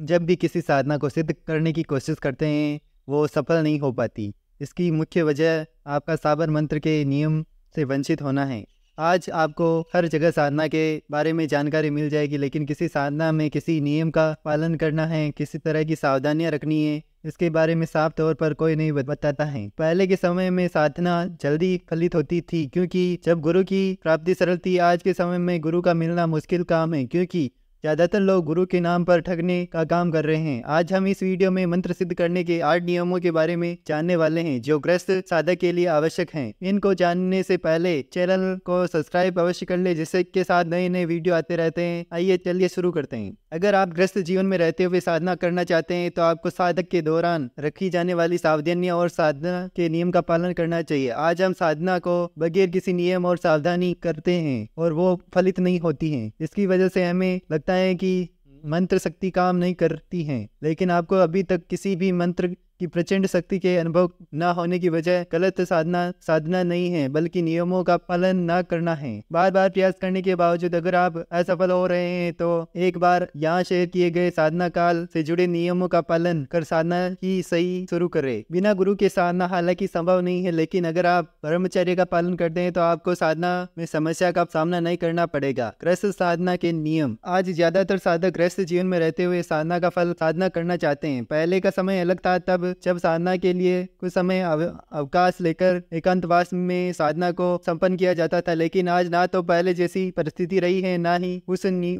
जब भी किसी साधना को सिद्ध करने की कोशिश करते हैं वो सफल नहीं हो पाती। इसकी मुख्य वजह आपका साबर मंत्र के नियम से वंचित होना है। आज आपको हर जगह साधना के बारे में जानकारी मिल जाएगी, लेकिन किसी साधना में किसी नियम का पालन करना है, किसी तरह की सावधानियां रखनी है, इसके बारे में साफ तौर पर कोई नहीं बताता है। पहले के समय में साधना जल्दी फलित होती थी क्योंकि जब गुरु की प्राप्ति सरल थी। आज के समय में गुरु का मिलना मुश्किल काम है क्योंकि ज्यादातर लोग गुरु के नाम पर ठगने का काम कर रहे हैं। आज हम इस वीडियो में मंत्र सिद्ध करने के 8 नियमों के बारे में जानने वाले हैं जो गृहस्थ साधक के लिए आवश्यक हैं। इनको जानने से पहले चैनल को सब्सक्राइब अवश्य कर ले, जिससे के साथ नए नए वीडियो आते रहते हैं। आइए चलिए शुरू करते हैं। अगर आप गृहस्थ जीवन में रहते हुए साधना करना चाहते हैं तो आपको साधक के दौरान रखी जाने वाली सावधानियां और साधना के नियम का पालन करना चाहिए। आज हम साधना को बगैर किसी नियम और सावधानी करते हैं और वो फलित नहीं होती है। इसकी वजह से हमें लगता है कि मंत्र शक्ति काम नहीं करती है, लेकिन आपको अभी तक किसी भी मंत्र की प्रचंड शक्ति के अनुभव न होने की वजह गलत साधना नहीं है, बल्कि नियमों का पालन न करना है। बार बार प्रयास करने के बावजूद अगर आप असफल हो रहे हैं तो एक बार यहाँ शेयर किए गए साधना काल से जुड़े नियमों का पालन कर साधना की सही शुरू करें। बिना गुरु के साधना हालांकि संभव नहीं है, लेकिन अगर आप ब्रह्मचर्य का पालन करते हैं तो आपको साधना में समस्या का सामना नहीं करना पड़ेगा। गृहस्थ साधना के नियम। आज ज्यादातर साधक गृहस्थ जीवन में रहते हुए साधना का फल साधना करना चाहते हैं। पहले का समय अलग था, तब जब साधना के लिए कुछ समय अवकाश लेकर एकांतवास में साधना को संपन्न किया जाता था, लेकिन आज ना तो पहले जैसी परिस्थिति रही है, ना ही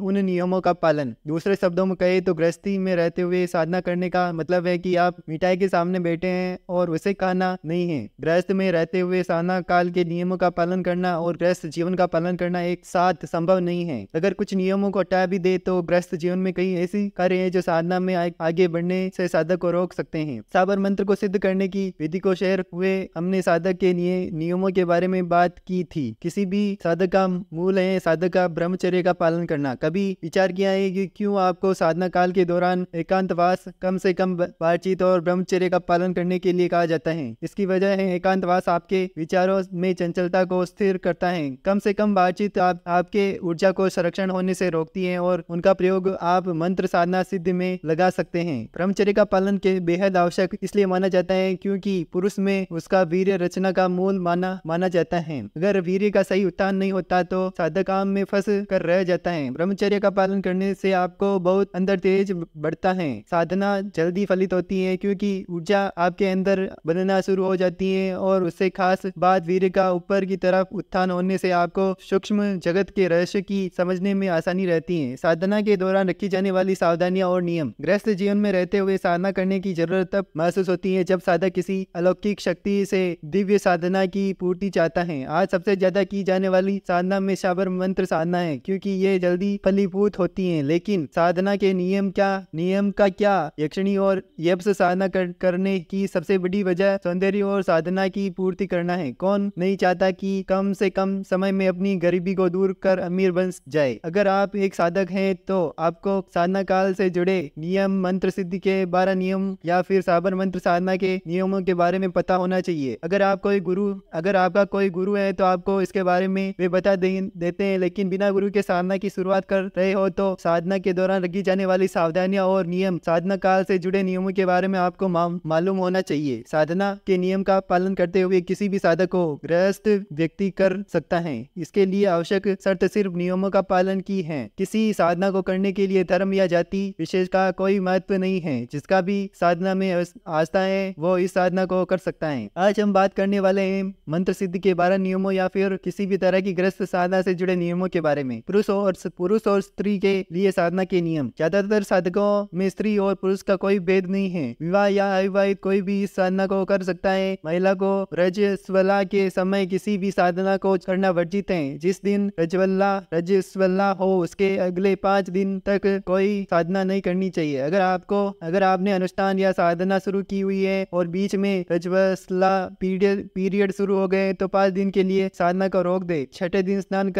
उन नियमों का पालन। दूसरे शब्दों में कहे तो गृहस्थी में रहते हुए साधना करने का मतलब है कि आप मिठाई के सामने बैठे हैं और उसे खाना नहीं है। गृहस्थ में रहते हुए साधना काल के नियमों का पालन करना और गृहस्थ जीवन का पालन करना एक साथ संभव नहीं है। अगर कुछ नियमों को हटा भी दे तो गृहस्थ जीवन में कई ऐसी कार्य है जो साधना में आगे बढ़ने से साधक को रोक सकते हैं। साबर मंत्र को सिद्ध करने की विधि को शेयर हुए हमने साधक के नियमों के बारे में बात की थी। किसी भी साधक का मूल है साधक का ब्रह्मचर्य का पालन करना। कभी विचार किया है कि क्यों आपको साधना काल के दौरान एकांतवास, कम से कम बातचीत और ब्रह्मचर्य का पालन करने के लिए कहा जाता है? इसकी वजह है एकांतवास आपके विचारों में चंचलता को स्थिर करता है। कम से कम बातचीत आपके ऊर्जा को संरक्षण होने से रोकती है और उनका प्रयोग आप मंत्र साधना सिद्ध में लगा सकते हैं। ब्रह्मचर्य का पालन के बेहद आवश्यक इसलिए माना जाता है क्योंकि पुरुष में उसका वीर्य रचना का मूल माना जाता है। अगर वीर्य का सही उत्थान नहीं होता तो साधक काम में फंस कर रह जाता है। ब्रह्मचर्य का पालन करने से आपको बहुत अंदर तेज बढ़ता है। साधना जल्दी फलित होती है क्योंकि ऊर्जा आपके अंदर बनना शुरू हो जाती है और उससे खास बात वीर्य का ऊपर की तरफ उत्थान होने से आपको सूक्ष्म जगत के रहस्य की समझने में आसानी रहती है। साधना के दौरान रखी जाने वाली सावधानियां और नियम। गृहस्थ जीवन में रहते हुए साधना करने की जरूरत तब महसूस होती है जब साधक किसी अलौकिक शक्ति से दिव्य साधना की पूर्ति चाहता है। आज सबसे ज्यादा की जाने वाली साधना में साबर मंत्र साधना है क्योंकि ये जल्दी फलीभूत होती है। लेकिन साधना के नियम का क्या? यक्षिणी और यप्स साधना करने की सबसे बड़ी वजह सौंदर्य और साधना की पूर्ति करना है। कौन नहीं चाहता कि कम से कम समय में अपनी गरीबी को दूर कर अमीर बन जाए? अगर आप एक साधक हैं तो आपको साधना काल से जुड़े नियम, मंत्र सिद्धि के 12 नियम या फिर साबर मंत्र साधना के नियमों के बारे में पता होना चाहिए। अगर आपका कोई गुरु है तो आपको इसके बारे में वे बता देते हैं, लेकिन बिना गुरु के साधना की शुरुआत कर रहे हो तो साधना के दौरान रखी जाने वाली सावधानियां और नियम, साधना काल से जुड़े नियमों के बारे में आपको मालूम होना चाहिए। साधना के नियम का पालन करते हुए किसी भी साधक को गृहस्थ व्यक्ति कर सकता है। इसके लिए आवश्यक शर्त सिर्फ नियमों का पालन की है। किसी साधना को करने के लिए धर्म या जाति विशेष का कोई महत्व नहीं है। जिसका भी साधना में आस्था है वो इस साधना को कर सकता है। आज हम बात करने वाले हैं मंत्र सिद्धि के 12 नियमों या फिर किसी भी तरह की गृहस्थ साधना से जुड़े नियमों के बारे में। पुरुष और स्त्री के लिए साधना के नियम। ज्यादातर साधकों में स्त्री और पुरुष का कोई भेद नहीं है। विवाह या अविवाहित कोई भी इस साधना को कर सकता है। महिला को रजस्वला के समय किसी भी साधना को करना वर्जित है। जिस दिन रजस्वला हो उसके अगले 5 दिन तक कोई साधना नहीं करनी चाहिए। अगर आपने अनुष्ठान या साधना शुरू की हुई है और बीच में रजस्वला पीरियड शुरू हो गए तो 5 दिन के लिए साधना को रोक दे। छठे दिन स्नान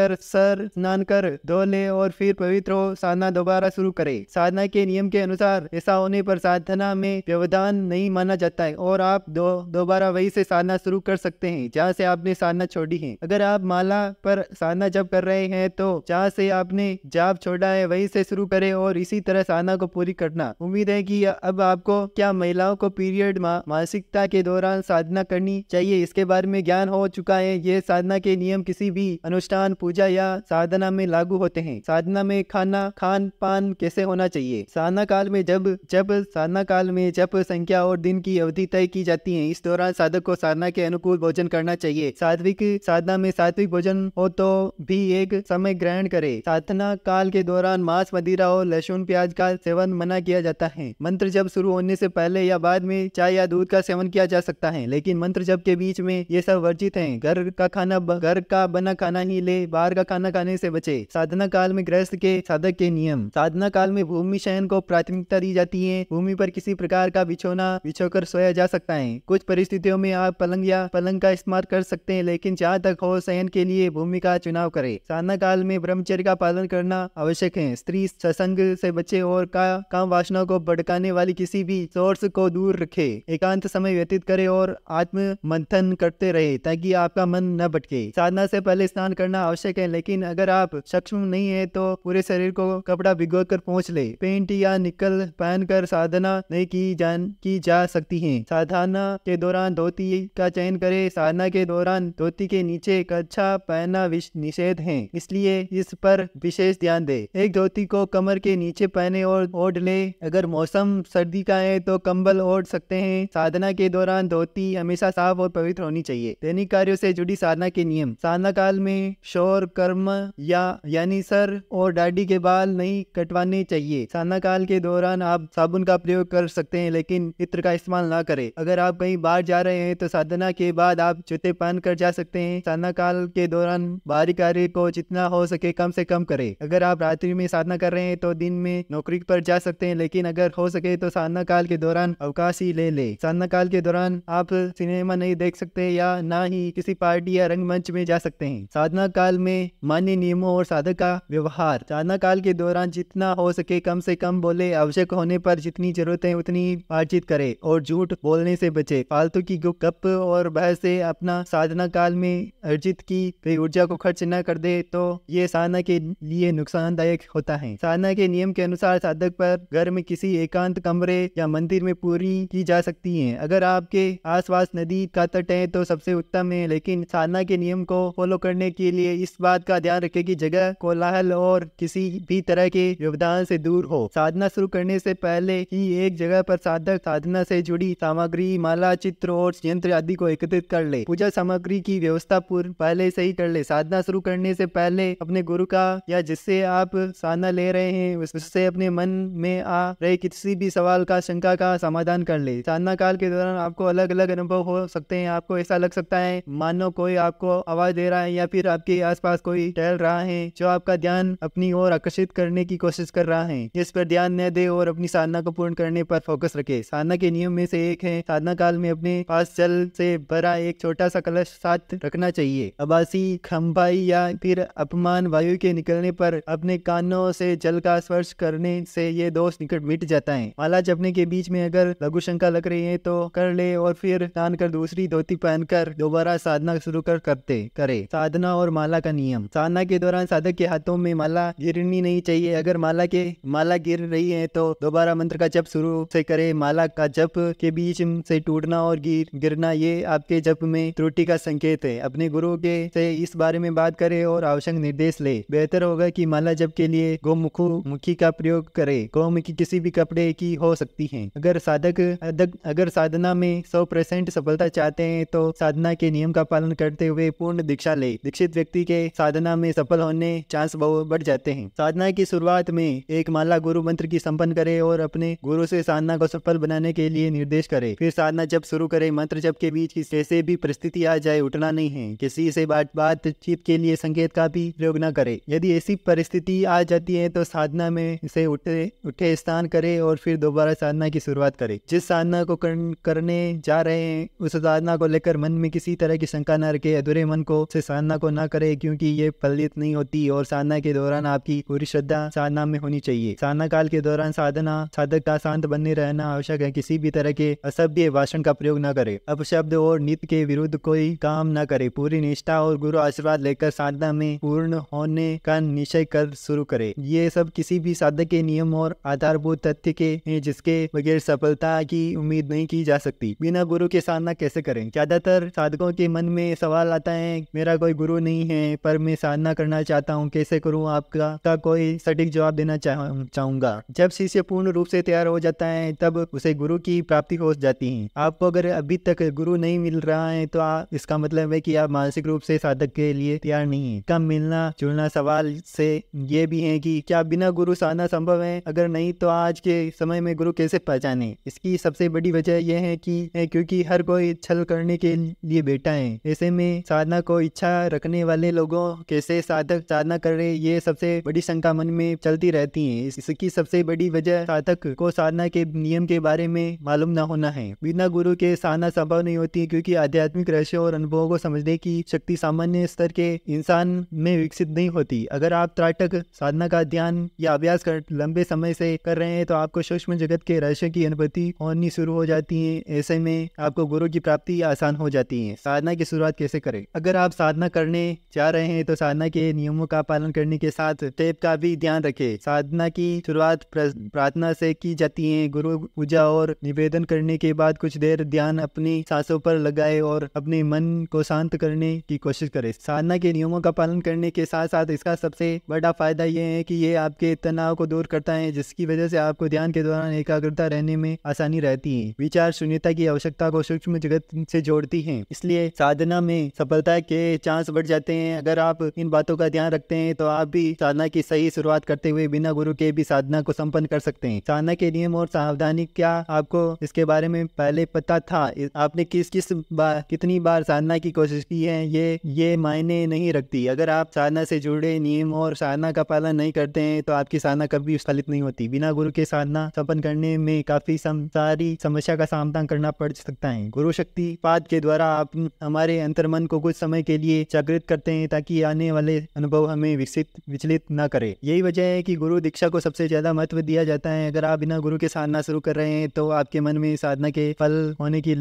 कर धो ले और फिर पवित्र हो साधना दोबारा शुरू करे। साधना के नियम के अनुसार ऐसा होने पर साधना में व्यवधान नहीं माना जाता है और आप दोबारा वही से साधना शुरू कर सकते हैं जहाँ से आपने साधना छोड़ी है। अगर आप माला पर साधना जप कर रहे हैं तो जहाँ से आपने जाप छोड़ा है वही से शुरू करें और इसी तरह साधना को पूरी करना। उम्मीद है कि अब आपको क्या महिलाओं को पीरियड मासिकता के दौरान साधना करनी चाहिए इसके बारे में ज्ञान हो चुका है। ये साधना के नियम किसी भी अनुष्ठान, पूजा या साधना में लागू होते हैं। साधना में खान पान कैसे होना चाहिए? साधना काल में साधना काल में जप संख्या और दिन की अवधि तय की जाती है। इस दौरान साधक को साधना के अनुकूल भोजन करना चाहिए। सात्विक साधना में सात्विक भोजन हो तो भी एक समय ग्रहण करे। साधना काल के दौरान मांस, मदिरा और लहसुन प्याज का सेवन मना किया जाता है। मंत्र जप शुरू होने से पहले या बाद में चाय या दूध का सेवन किया जा सकता है, लेकिन मंत्र जप के बीच में ये सब वर्जित है। घर का बना खाना ही ले, बाहर का खाना खाने से बचे। साधना काल में गृहस्थ के साधक के नियम। साधना काल में भूमि शयन को प्राथमिकता दी जाती है। भूमि पर किसी प्रकार का बिछोना बिछोकर सोया जा सकता है। कुछ परिस्थितियों में आप पलंग का इस्तेमाल कर सकते हैं, लेकिन जहाँ तक हो शयन के लिए भूमि का चुनाव करें। साधना काल में ब्रह्मचर्य का पालन करना आवश्यक है। स्त्री सत्संग से बचे और काम वासना को भड़काने वाली किसी भी सोर्स को दूर रखे। एकांत समय व्यतीत करे और आत्म मंथन करते रहे ताकि आपका मन न भटके। साधना से पहले स्नान करना आवश्यक है, लेकिन अगर आप सक्षम नहीं है तो पूरे शरीर को कपड़ा भिगोकर पहुँच ले। पेंट या निकल पहनकर साधना नहीं की जा सकती है। साधना के दौरान धोती का चयन करें। साधना के दौरान धोती के नीचे कच्छा पहनना निषेध है, इसलिए इस पर विशेष ध्यान दे। एक धोती को कमर के नीचे पहने और ओढ़ ले। अगर मौसम सर्दी का है तो कंबल ओढ़ सकते हैं। साधना के दौरान धोती हमेशा साफ और पवित्र होनी चाहिए। दैनिक कार्यों से जुड़ी साधना के नियम। साधना काल में शौर कर्म यानी सर और दाढ़ी के बाल नहीं कटवाने चाहिए। साधना काल के दौरान आप साबुन का प्रयोग कर सकते हैं, लेकिन इत्र का इस्तेमाल ना करें। अगर आप कहीं बाहर जा रहे हैं तो साधना के बाद आप जूते पहन कर जा सकते हैं। साधना काल के दौरान बाहरी कार्य को जितना हो सके कम से कम करें। अगर आप रात्रि में साधना कर रहे हैं तो दिन में नौकरी पर जा सकते हैं, लेकिन अगर हो सके तो साधना काल के दौरान अवकाश ही ले साधना काल के दौरान आप सिनेमा नहीं देख सकते या ना ही किसी पार्टी या रंगमंच में जा सकते हैं। साधना काल में मान्य नियमों और साधक का व्यवहार। साधना काल के दौरान जितना हो सके कम से कम बोले। आवश्यक होने पर जितनी जरूरत है उतनी बातचीत करे और झूठ बोलने से बचे। फालतू की गप और बहस से अपना साधना काल में अर्जित की गई ऊर्जा को खर्च न कर दे तो ये साधना के लिए नुकसानदायक होता है। साधना के नियम के अनुसार साधक पर घर में किसी एकांत कमरे या मंदिर में पूरी की जा सकती है। अगर आपके आसपास नदी का तट है तो सबसे उत्तम है, लेकिन साधना के नियम को फॉलो करने के लिए इस बात का ध्यान रखें कि जगह कोलाहल और किसी भी तरह के व्यवधान से दूर हो। साधना शुरू करने से पहले ही एक जगह पर साधक साधना से जुड़ी सामग्री, माला, चित्र और यंत्र आदि को एकत्रित कर ले। पूजा सामग्री की व्यवस्था पहले से ही कर ले। साधना शुरू करने से पहले अपने गुरु का या जिससे आप साधना ले रहे हैं उससे अपने मन में आ रहे किसी भी सवाल का, शंका का समाधान कर ले। साधना काल के दौरान आपको अलग अलग अनुभव हो सकते हैं। आपको ऐसा लग सकता है मानो कोई आपको आवाज दे रहा है या फिर आपके आसपास कोई टहल रहा है जो आपका ध्यान अपनी ओर आकर्षित करने की कोशिश कर रहा है। इस पर ध्यान न दे और अपनी साधना को पूर्ण करने पर फोकस रखे। साधना के नियम में से एक है साधना काल में अपने पास जल से भरा एक छोटा सा कलश साथ रखना चाहिए। आभासी, खंभाई या फिर अपमान वायु के निकलने पर अपने कानों से जल का स्पर्श करने से ये दोष निकट मिट जाता है। माला जपने के बीच में अगर लघु शंका लग रही है तो कर ले और फिर स्नान कर दूसरी धोती पहनकर दोबारा साधना शुरू करे। साधना और माला का नियम। साधना के दौरान साधक के हाथों में माला गिरनी नहीं चाहिए। अगर माला गिर रही है तो दोबारा मंत्र का जप शुरू से करे। माला का जप के बीच से टूटना और गिरना ये आपके जप में त्रुटि का संकेत है। अपने गुरु के से इस बारे में बात करे और आवश्यक निर्देश ले। बेहतर होगा कि माला जप के लिए गोमुखी का प्रयोग करे। गोमुखी किसी भी कपड़े की हो सकती है। अगर साधना में 100% सफलता चाहते हैं तो साधना के नियम का पालन करते हुए पूर्ण दीक्षा ले। दीक्षित व्यक्ति के साधना में सफल होने चांस बढ़ जाते हैं। साधना की शुरुआत में एक माला गुरु मंत्र की संपन्न करे और अपने गुरु से साधना को सफल बनाने के लिए निर्देश करे। फिर साधना जप शुरू करे। मंत्र जप के बीच कैसे भी परिस्थिति आ जाए उठना नहीं है। किसी से बातचीत के लिए संकेत का भी प्रयोग न करे। यदि ऐसी परिस्थिति आ जाती है तो साधना में से उठे स्नान करे और फिर दोबारा साधना की शुरुआत करे। करें। जिस साधना को करने जा रहे हैं उस साधना को लेकर मन में किसी तरह की शंका न रखे। अधूरे मन को से साधना को ना करे, क्योंकि ये फलित नहीं होती और साधना के दौरान आपकी पूरी श्रद्धा साधना में होनी चाहिए। साधना काल के दौरान साधक का शांत बने रहना आवश्यक है। किसी भी तरह के असभ्य भाषण का प्रयोग न करे। अपशब्द और नित्य के विरुद्ध कोई काम न करे। पूरी निष्ठा और गुरु आशीर्वाद लेकर साधना में पूर्ण होने का निश्चय कर शुरू करे। ये सब किसी भी साधक के नियम और आधारभूत तथ्य के हैं, जिसके बगैर सफलता की उम्मीद नहीं की जा सकती। बिना गुरु के साधना कैसे करें? ज्यादातर साधकों के मन में सवाल आता है, मेरा कोई गुरु नहीं है पर मैं साधना करना चाहता हूँ, कैसे करूँ? आपका कोई सटीक जवाब देना चाहूंगा। जब शिष्य पूर्ण रूप से तैयार हो जाता है तब उसे गुरु की प्राप्ति हो जाती है। आपको अगर अभी तक गुरु नहीं मिल रहा है तो इसका मतलब है कि आप मानसिक रूप से साधक के लिए तैयार नहीं है। कम मिलना जुलना सवाल से ये भी है कि क्या बिना गुरु साधना संभव है? अगर नहीं तो आज के समय में गुरु कैसे पहचाने? इसकी सबसे बड़ी वजह यह है कि क्योंकि हर कोई छल करने के लिए बैठा है। ऐसे में साधना को इच्छा रखने वाले लोगों कैसे साधक साधना कर रहे, ये सबसे बड़ी शंका मन में चलती रहती है। इसकी सबसे बड़ी वजह साधक को साधना के नियम के बारे में मालूम न होना है। बिना गुरु के साधना संभव नहीं होती, क्योंकि आध्यात्मिक रहस्य और अनुभवों को समझने की शक्ति सामान्य स्तर के इंसान में विकसित नहीं होती। अगर आप त्राटक साधना का ध्यान या अभ्यास लंबे समय से कर रहे हैं तो आपको सूक्ष्म जगत के रहस्य की अनुभूति होनी शुरू हो जाती है। ऐसे में आपको गुरु की प्राप्ति आसान हो जाती है। साधना की शुरुआत कैसे करें? अगर आप साधना करने जा रहे हैं तो साधना के नियमों का पालन करने के साथ स्टेप का भी ध्यान रखें। साधना की शुरुआत प्रार्थना से की जाती है। गुरु पूजा और निवेदन करने के बाद कुछ देर ध्यान अपनी सांसों पर लगाए और अपने मन को शांत करने की कोशिश करें। साधना के नियमों का पालन करने के साथ साथ इसका सबसे बड़ा फायदा यह है कि ये आपके तनाव को दूर करता है, जिसकी वजह से आपको ध्यान के दौरान एकाग्रता रहने में आसानी रहती है। विचार शून्यता की आवश्यकता को सूक्ष्म जगत से जोड़ती है, इसलिए साधना में सफलता के चांस बढ़ जाते हैं। अगर आप इन बातों का ध्यान रखते हैं तो आप भी साधना की सही शुरुआत करते हुए बिना गुरु के भी साधना को संपन्न कर सकते हैं। साधना के नियम और सावधानी, क्या आपको इसके बारे में पहले पता था? आपने कितनी बार साधना की कोशिश की है, ये मायने नहीं रखती। अगर आप साधना से जुड़े नियम और साधना का पालन नहीं करते हैं तो आपकी साधना कभी फलित नहीं होती। बिना गुरु के साधना संपन्न करने में काफी सारी समस्या का सामना करना पड़ सकता है। गुरु शक्ति पाठ के द्वारा आप हमारे अंतर्मन को कुछ समय के लिए जागृत करते हैं ताकि आने वाले अनुभव हमें विचलित न करे। यही वजह है कि गुरु दीक्षा को सबसे ज्यादा महत्व दिया जाता है। अगर आप बिना गुरु के साधना शुरू कर रहे हैं तो आपके मन में साधना के फल होने की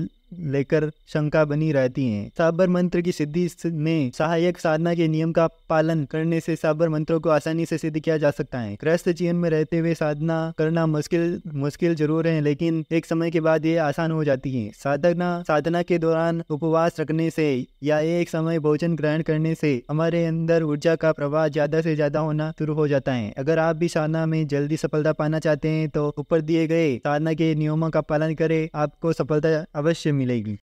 लेकर शंका बनी रहती है। साबर मंत्र की सिद्धि में सहायक साधना के नियम का पालन करने से साबर मंत्रों को आसानी से सिद्ध किया जा सकता है। गृहस्थ जीवन में रहते हुए साधना करना मुश्किल जरूर है, लेकिन एक समय के बाद ये आसान हो जाती है। साधना के दौरान उपवास रखने से या एक समय भोजन ग्रहण करने से हमारे अंदर ऊर्जा का प्रवाह ज्यादा से ज्यादा होना शुरू हो जाता है। अगर आप भी साधना में जल्दी सफलता पाना चाहते हैं तो ऊपर दिए गए साधना के नियमों का पालन करें, आपको सफलता अवश्य मिलेगी।